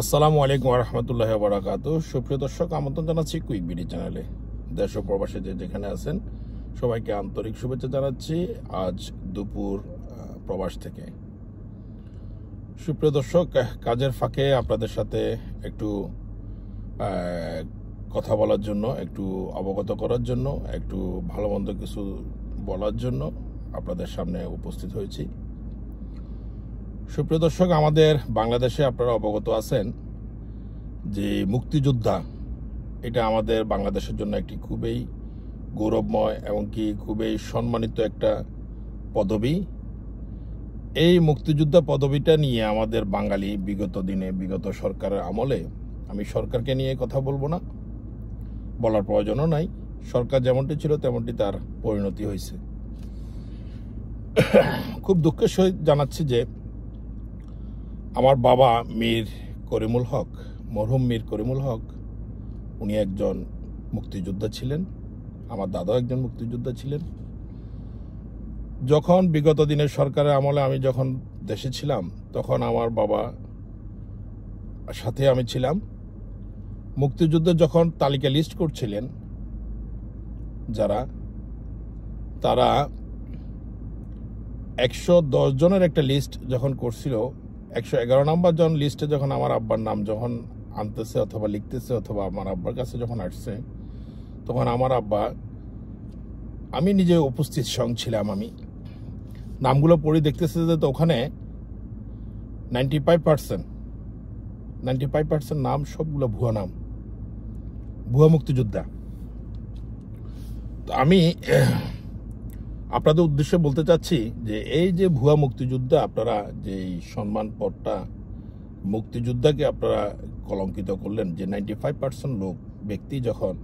আসসালামু আলাইকুম রহমতুল্লাহ বারাকাত। সুপ্রিয় দর্শক, আমন্ত্রণ জানাচ্ছি কুইক বিডি চ্যানেলে। দেশ ও প্রবাসী যেখানে আছেন সবাইকে আন্তরিক শুভেচ্ছা জানাচ্ছি আজ দুপুর প্রবাস থেকে। সুপ্রিয় দর্শক, কাজের ফাঁকে আপনাদের সাথে একটু কথা বলার জন্য, একটু অবগত করার জন্য, একটু ভালো মন্দ কিছু বলার জন্য আপনাদের সামনে উপস্থিত হয়েছি। সুপ্রিয় দর্শক, আমাদের বাংলাদেশে আপনারা অবগত আছেন যে মুক্তিযোদ্ধা এটা আমাদের বাংলাদেশের জন্য একটি খুবই গৌরবময় এবং কি খুবই সম্মানিত একটা পদবি। এই মুক্তিযোদ্ধা পদবিটা নিয়ে আমাদের বাঙালি বিগত দিনে, বিগত সরকারের আমলে, আমি সরকারকে নিয়ে কথা বলবো না, বলার প্রয়োজনও নাই। সরকার যেমনটি ছিল তেমনটি তার পরিণতি হয়েছে। খুব দুঃখের সহিত জানাচ্ছি যে আমার বাবা মীর করিমুল হক, মরহুম মীর করিমুল হক, উনি একজন মুক্তিযোদ্ধা ছিলেন। আমার দাদাও একজন মুক্তিযোদ্ধা ছিলেন। যখন বিগত দিনের সরকারের আমলে আমি যখন দেশে ছিলাম, তখন আমার বাবা সাথে আমি ছিলাম। মুক্তিযুদ্ধের যখন তালিকা লিস্ট করছিলেন যারা, তারা 110 জনের একটা লিস্ট যখন করছিল, 111 নম্বর জন লিস্টে যখন আমার আব্বার নাম যখন আনতেছে অথবা লিখতেছে অথবা আমার আব্বার কাছে যখন আসছে, তখন আমার আব্বা, আমি নিজে উপস্থিত ছিলাম, আমি নামগুলো পড়ে দেখতেছে যে তো ওখানে 95% নাম সবগুলো ভুয়া নাম, ভুয়া মুক্তিযোদ্ধা। তো আমি আপনাদের উদ্দেশ্যে বলতে চাচ্ছি যে এই যে ভুয়া মুক্তিযোদ্ধা, আপনারা যে সম্মান পদটা মুক্তিযোদ্ধাকে আপনারা কলঙ্কিত করলেন, যে 95% লোক ব্যক্তি যখন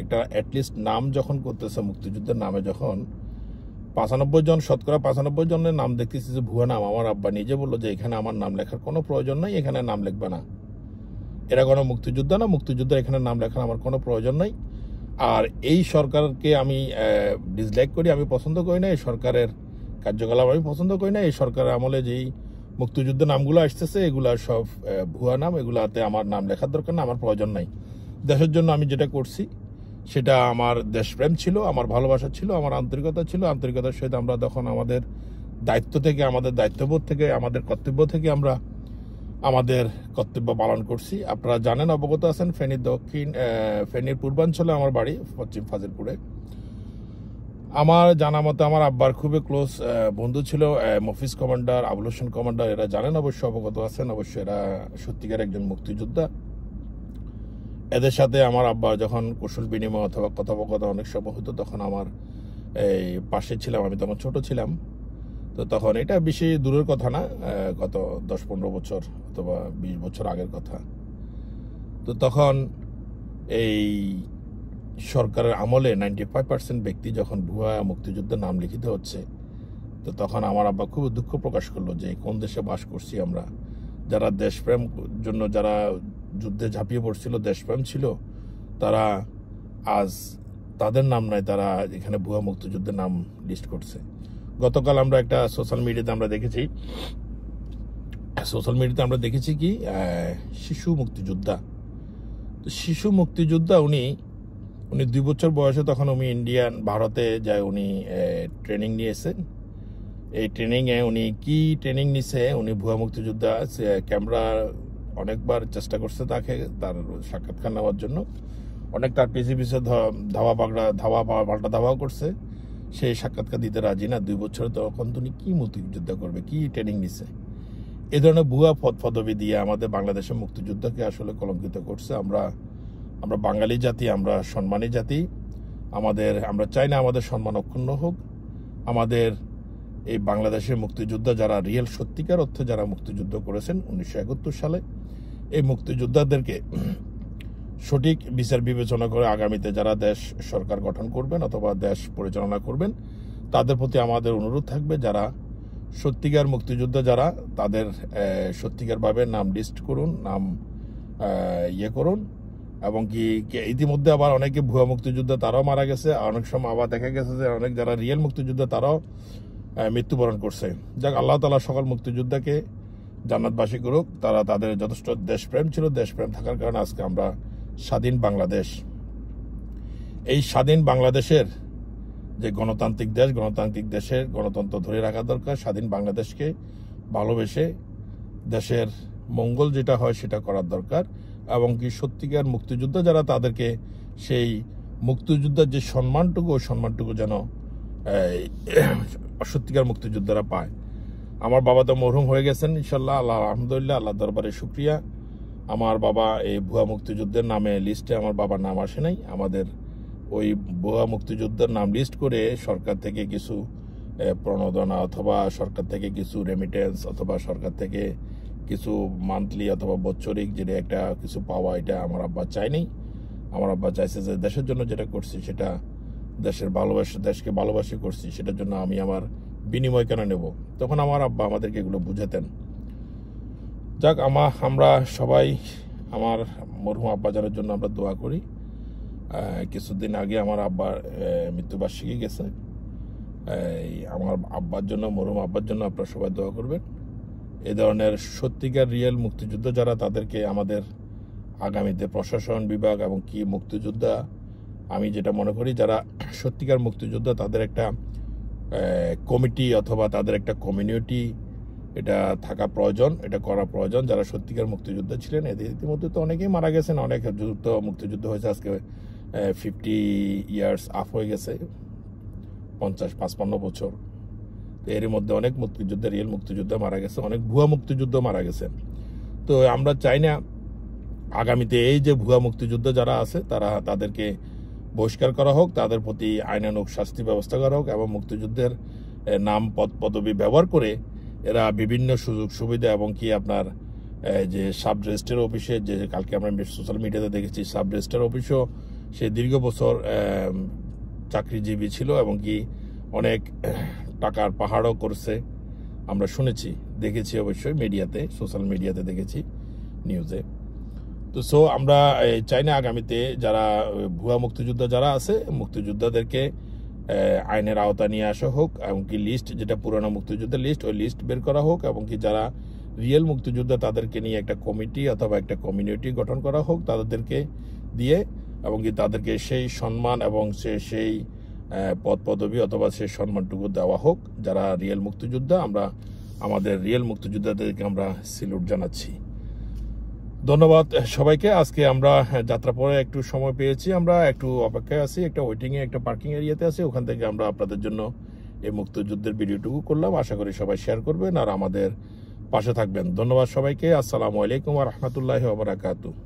একটা অ্যাটলিস্ট নাম যখন করতেছে মুক্তিযুদ্ধের নামে, যখন 95 জন, শতকরা 95 জনের নাম দেখতেছি যে ভুয়া নাম। আমার আব্বা নিজে বললো যে এখানে আমার নাম লেখার কোনো প্রয়োজন নাই, এখানে নাম লিখবে না, এরা কোনো মুক্তিযোদ্ধা না, মুক্তিযোদ্ধা এখানে নাম লেখার আমার কোনো প্রয়োজন নাই। আর এই সরকারকে আমি ডিসলাইক করি, আমি পছন্দ করি না, এই সরকারের কার্যকলাপ আমি পছন্দ করি না। এই সরকারের আমলে যেই মুক্তিযুদ্ধের নামগুলো আসতেছে এগুলা সব ভুয়া নাম, এগুলাতে আমার নাম লেখার দরকার না, আমার প্রয়োজন নাই। দেশের জন্য আমি যেটা করছি সেটা আমার দেশপ্রেম ছিল, আমার ভালোবাসা ছিল, আমার আন্তরিকতা ছিল। আন্তরিকতার সহিত আমরা তখন আমাদের দায়িত্ব থেকে, আমাদের দায়িত্ববোধ থেকে, আমাদের কর্তব্য থেকে আমরা আমাদের কর্তব্য পালন করছি। আপনারা জানেন, অবগত আছেন, ফেনীর পূর্বাঞ্চলে আমার বাড়ি, পশ্চিম ফাজিলপুরে। আমার জানা মতে আমার আব্বার খুবই ক্লোজ বন্ধু ছিল মফিজ কমান্ডার, আবুল হোসেন কমান্ডার। এরা জানেন, অবশ্যই অবগত আছেন, অবশ্যই এরা সত্যিকার একজন মুক্তিযোদ্ধা। এদের সাথে আমার আব্বার যখন কুশল বিনিময় অথবা কথোপকথন অনেক সময় হতো, তখন আমার এই পাশে ছিলাম, আমি তখন ছোট ছিলাম। তো তখন এটা বেশি দূরের কথা না, গত 10-15 বছর অথবা 20 বছর আগের কথা। তো তখন এই সরকারের আমলে 95% ব্যক্তি যখন ভুয়া মুক্তিযুদ্ধের নাম লিখিত হচ্ছে, তো তখন আমার আব্বা খুব দুঃখ প্রকাশ করলো যে কোন দেশে বাস করছি আমরা। যারা দেশপ্রেম জন্য, যারা যুদ্ধে ঝাঁপিয়ে পড়ছিল, দেশপ্রেম ছিল, তারা আজ তাদের নাম নাই, তারা এখানে ভুয়া মুক্তিযুদ্ধের নাম লিস্ট করছে। গতকাল আমরা একটা সোশ্যাল মিডিয়াতে আমরা দেখেছি কি শিশু মুক্তিযোদ্ধা। তো শিশু মুক্তিযোদ্ধা উনি 2 বছর বয়সে তখন উনি ভারতে যায়, উনি ট্রেনিং নিয়েছেন। এই ট্রেনিংয়ে উনি কি ট্রেনিং নিছে, উনি ভুয়া মুক্তিযোদ্ধা। ক্যামেরা অনেকবার চেষ্টা করছে তার সাক্ষাৎকার নেওয়ার জন্য, অনেক তার পিছিয়ে পাল্টা ধাওয়া করছে, সেই সাক্ষাৎকার দিতে রাজি না। 2 বছর তখন তুমি কি মুক্তিযোদ্ধা করবে, কি ট্রেনিং নিছে? এই ধরনের ভুয়া পদবি দিয়ে আমাদের বাংলাদেশের মুক্তিযোদ্ধাকে আসলে কলঙ্কিত করছে। আমরা বাঙালি জাতি, আমরা সম্মানী জাতি। আমরা চাই না আমাদের সম্মান অক্ষুণ্ণ হোক। আমাদের এই বাংলাদেশের মুক্তিযোদ্ধা যারা রিয়েল সত্যিকার অর্থে যারা মুক্তিযুদ্ধ করেছেন 1971 সালে, এই মুক্তিযোদ্ধাদেরকে সঠিক বিচার বিবেচনা করে আগামীতে যারা দেশ সরকার গঠন করবেন অথবা দেশ পরিচালনা করবেন, তাদের প্রতি আমাদের অনুরোধ থাকবে, যারা সত্যিকার মুক্তিযোদ্ধা যারা, তাদের সত্যিকারভাবে নাম লিস্ট করুন, নাম করুন। এবং কি ইতিমধ্যে আবার অনেকে ভুয়া মুক্তিযোদ্ধা তারাও মারা গেছে, অনেক সময় আবার দেখা গেছে যে অনেক যারা রিয়েল মুক্তিযোদ্ধা তারাও মৃত্যুবরণ করছে। যাক, আল্লাহ তাআলা সকল মুক্তিযোদ্ধাকে জান্নাতবাসী করুক। তারা তাদের যথেষ্ট দেশপ্রেম ছিল, দেশপ্রেম থাকার কারণে আজকে আমরা স্বাধীন বাংলাদেশ। এই স্বাধীন বাংলাদেশের যে গণতান্ত্রিক দেশ, গণতান্ত্রিক দেশের গণতন্ত্র ধরে রাখা দরকার। স্বাধীন বাংলাদেশকে ভালোবেসে দেশের মঙ্গল যেটা হয় সেটা করার দরকার, এবং কি সত্যিকার মুক্তিযোদ্ধা যারা তাদেরকে সেই মুক্তিযোদ্ধার যে সম্মানটুকু, ওই সম্মানটুকু যেন সত্যিকার মুক্তিযোদ্ধারা পায়। আমার বাবা তো মরহুম হয়ে গেছেন, ইনশাল্লাহ, আল্লাহ আলহামদুলিল্লাহ, আল্লাহ দরবারে শুক্রিয়া। আমার বাবা এই ভুয়া মুক্তিযুদ্ধের নামে লিস্টে আমার বাবার নাম আসে নাই। আমাদের ওই ভুয়া মুক্তিযোদ্ধার নাম লিস্ট করে সরকার থেকে কিছু প্রণোদনা অথবা সরকার থেকে কিছু রেমিটেন্স অথবা সরকার থেকে কিছু মান্থলি অথবা বৎসরিক যেটা একটা কিছু পাওয়া, এটা আমার আব্বা চায়নি। আমার আব্বা চাইছে যে দেশের জন্য যেটা করছি সেটা দেশের ভালোবাসা, দেশকে ভালোবাসি করছি, সেটার জন্য আমি আমার বিনিময় কেন নেব। তখন আমার আব্বা আমাদেরকে এগুলো বুঝাতেন। যাক, আমরা সবাই আমার মরহুম আব্বাজানের জন্য আমরা দোয়া করি। কিছুদিন আগে আমার আব্বার মৃত্যুবার্ষিকী গেছে। আমার আব্বার জন্য, মরহুম আব্বার জন্য আপনারা সবাই দোয়া করবেন। এই ধরনের সত্যিকার রিয়েল মুক্তিযোদ্ধা যারা, তাদেরকে আমাদের আগামীতে প্রশাসন বিভাগ এবং কি মুক্তিযোদ্ধা, আমি যেটা মনে করি যারা সত্যিকার মুক্তিযোদ্ধা তাদের একটা কমিটি অথবা তাদের একটা কমিউনিটি এটা থাকা প্রয়োজন, এটা করা প্রয়োজন। যারা সত্যিকার মুক্তিযোদ্ধা ছিলেন, এদের ইতিমধ্যে তো অনেকেই মারা গেছেন, অনেক যুদ্ধ মুক্তিযুদ্ধ হয়েছে, আজকে 50 ইয়ার্স আপ হয়ে গেছে, 50-55 বছর। এর মধ্যে অনেক মুক্তিযোদ্ধা, রিয়েল মুক্তিযোদ্ধা মারা গেছে, অনেক ভুয়া মুক্তিযুদ্ধ মারা গেছেন। তো আমরা চাই না আগামীতে এই যে ভুয়া মুক্তিযোদ্ধা যারা আছে তাদেরকে বহিষ্কার করা হোক, তাদের প্রতি আইনানুগ শাস্তি ব্যবস্থা করা হোক, এবং মুক্তিযুদ্ধের নাম পদ পদবি ব্যবহার করে এরা বিভিন্ন সুযোগ সুবিধা এবং কি আপনার যে সাব রেজিস্ট্রার অফিসে, যে কালকে আমরা সোশ্যাল মিডিয়াতে দেখেছি সাব রেজিস্ট্রার অফিসও সে দীর্ঘ বছর চাকরিজীবী ছিল এবং কি অনেক টাকার পাহাড়ও করছে, আমরা শুনেছি, দেখেছি, অবশ্যই মিডিয়াতে, সোশ্যাল মিডিয়াতে দেখেছি, নিউজে। তো আমরা চাই না আগামীতে যারা ভুয়া মুক্তিযোদ্ধা যারা আছে, মুক্তিযোদ্ধাদেরকে আইনের আওতা নিয়ে আসা হোক, এবং কি লিস্ট যেটা পুরনো মুক্তিযোদ্ধার লিস্ট, ওই লিস্ট বের করা হোক, এবং কি যারা রিয়েল মুক্তিযোদ্ধা তাদেরকে নিয়ে একটা কমিটি অথবা একটা কমিউনিটি গঠন করা হোক তাদেরকে দিয়ে, এবং কি তাদেরকে সেই সম্মান এবং সেই পদ পদবি অথবা সেই সম্মানটুকু দেওয়া হোক যারা রিয়েল মুক্তিযোদ্ধা। আমরা আমাদের রিয়েল মুক্তিযোদ্ধাদেরকে আমরা স্যালুট জানাচ্ছি। ধন্যবাদ সবাইকে। আজকে আমরা যাত্রা পরে একটু সময় পেয়েছি, আমরা একটু অপেক্ষায় আছি, একটা ওয়েটিংয়ে, একটা পার্কিং এরিয়াতে আছি, ওখান থেকে আমরা আপনাদের জন্য এই মুক্তিযুদ্ধের ভিডিওটুকু করলাম। আশা করি সবাই শেয়ার করবেন আর আমাদের পাশে থাকবেন। ধন্যবাদ সবাইকে। আসসালামু আলাইকুম ওয়া রাহমাতুল্লাহি ওয়া বারাকাতুহু।